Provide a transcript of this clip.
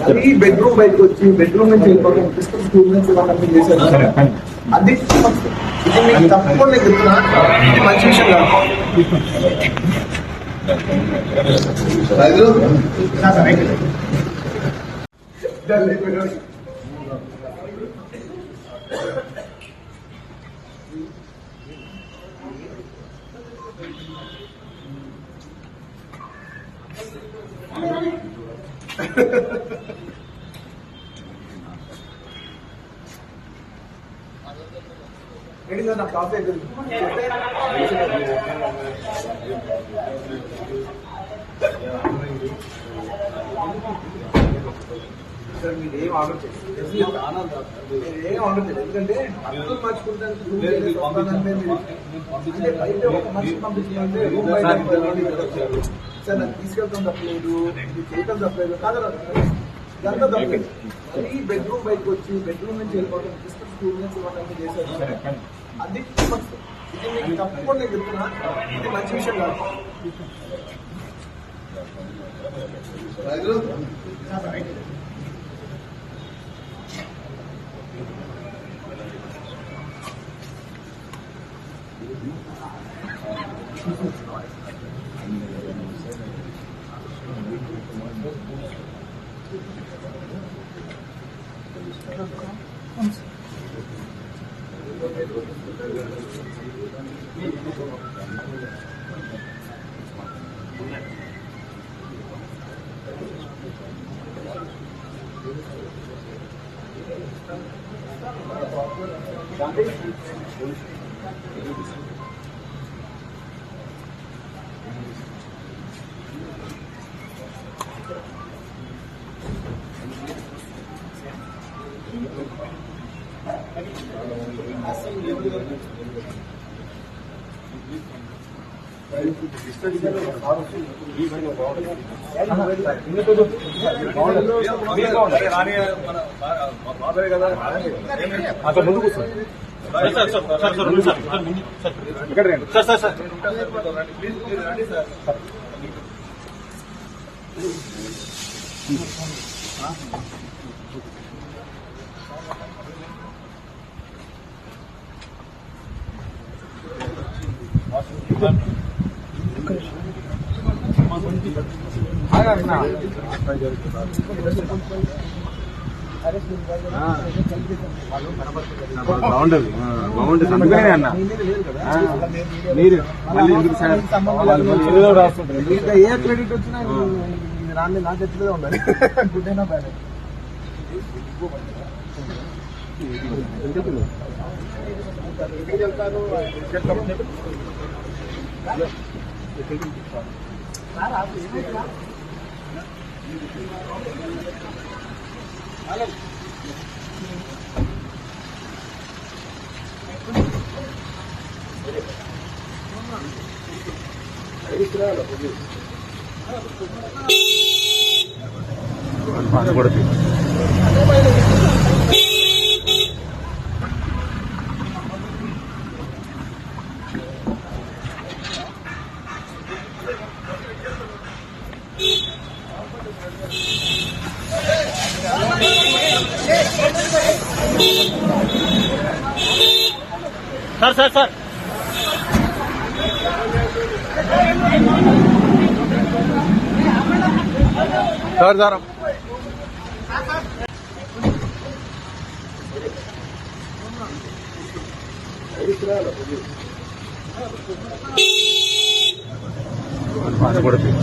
అది బెడ్రూమ్ బయటకు వచ్చి బెడ్రూమ్ నుంచి వెళ్ళిపోతాం స్కూల్ నుంచి వాళ్ళకి చేశారు. అది ఇది మీకు తప్పకుండా చెప్తున్నా, ఇది మంచి విషయం కాదు. నా కాఫీ సార్ మీరు ఏం ఆర్డర్ చేయండి, ఏం ఆర్డర్ చేయండి. ఎందుకంటే అర్థం మార్చుకుంటానికి ఒక మనిషి పంపించాలంటే రూమ్ బయట సార్ నాకు తీసుకెళ్తాం తప్పలేదు, మీరు చేయటం తప్పలేదు కాదు, ఇదంతా తప్పలేదు. ఈ బెడ్రూమ్ బయటకు వచ్చి బెడ్రూమ్ నుంచి వెళ్ళిపోవడం స్కూల్ నుంచి వాళ్ళకి చేశారు. అది ఇది మీకు తప్పకుండా చెప్తున్నా, ఇది మంచి విషయం కాదు. అక్కడ ముందు కూర్చోండి ఇక్కడ రండి సార్. సార్ సార్ బాగుంటది అందుకనే అన్న మీరు రాస్తుంటారు. ఏ క్రెడిట్ వచ్చినా రాని నా చేతిలో ఉండాలి, గుడ్ అయినా bad. Sir sir sir sir sir బాధపడుతుంది.